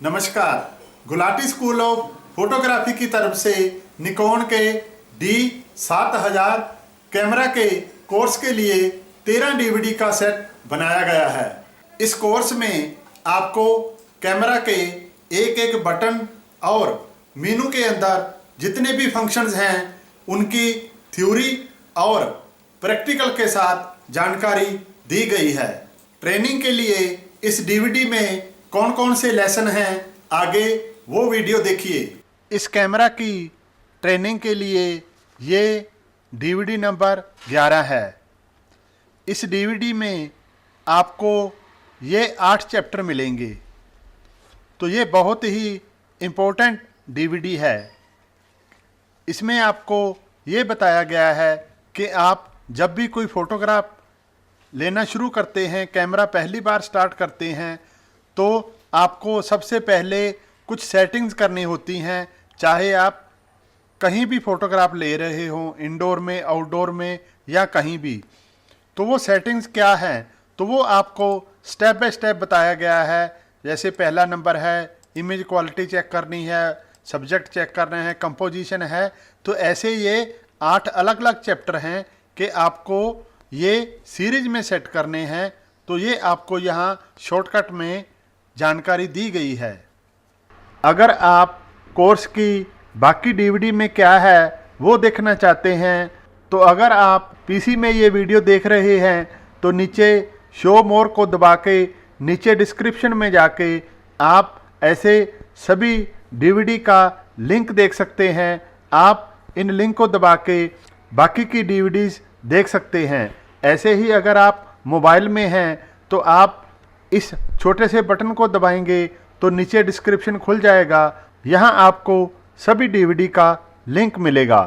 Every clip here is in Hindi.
नमस्कार। गुलाटी स्कूल ऑफ फोटोग्राफी की तरफ से निकॉन के D7000 कैमरा के कोर्स के लिए 13 डीवीडी का सेट बनाया गया है। इस कोर्स में आपको कैमरा के एक एक बटन और मेनू के अंदर जितने भी फंक्शंस हैं उनकी थ्योरी और प्रैक्टिकल के साथ जानकारी दी गई है। ट्रेनिंग के लिए इस डीवीडी में कौन कौन से लेसन हैं, आगे वो वीडियो देखिए। इस कैमरा की ट्रेनिंग के लिए ये डीवीडी नंबर 11 है। इस डीवीडी में आपको ये 8 चैप्टर मिलेंगे, तो ये बहुत ही इम्पोर्टेंट डीवीडी है। इसमें आपको ये बताया गया है कि आप जब भी कोई फ़ोटोग्राफ लेना शुरू करते हैं, कैमरा पहली बार स्टार्ट करते हैं, तो आपको सबसे पहले कुछ सेटिंग्स करनी होती हैं। चाहे आप कहीं भी फ़ोटोग्राफ ले रहे हों, इंडोर में, आउटडोर में या कहीं भी, तो वो सेटिंग्स क्या हैं, तो वो आपको स्टेप बाय स्टेप बताया गया है। जैसे पहला नंबर है इमेज क्वालिटी चेक करनी है, सब्जेक्ट चेक करना है, कंपोजिशन है। तो ऐसे ये 8 अलग अलग चैप्टर हैं कि आपको ये सीरीज में सेट करने हैं। तो ये आपको यहाँ शॉर्टकट में जानकारी दी गई है। अगर आप कोर्स की बाकी डीवीडी में क्या है वो देखना चाहते हैं, तो अगर आप पीसी में ये वीडियो देख रहे हैं तो नीचे शो मोर को दबा के नीचे डिस्क्रिप्शन में जाके आप ऐसे सभी डीवीडी का लिंक देख सकते हैं। आप इन लिंक को दबा के बाकी की डीवीडीज देख सकते हैं। ऐसे ही अगर आप मोबाइल में हैं तो आप इस छोटे से बटन को दबाएंगे तो नीचे डिस्क्रिप्शन खुल जाएगा। यहाँ आपको सभी डीवीडी का लिंक मिलेगा,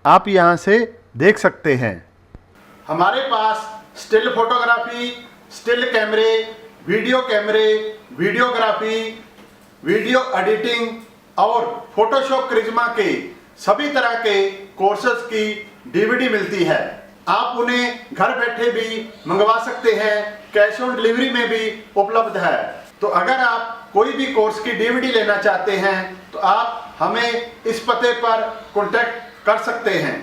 आप यहाँ से देख सकते हैं। हमारे पास स्टिल फोटोग्राफी, स्टिल कैमरे, कैमरे, वीडियोग्राफी, वीडियो एडिटिंग और फोटोशॉप क्रिज्मा के सभी तरह के कोर्सेज की डीवीडी मिलती है। आप उन्हें घर बैठे भी मंगवा सकते हैं, कैश ऑन डिलीवरी में भी उपलब्ध है। तो अगर आप कोई भी कोर्स की डीवीडी लेना चाहते हैं तो आप हमें इस पते पर कॉन्टैक्ट कर सकते हैं।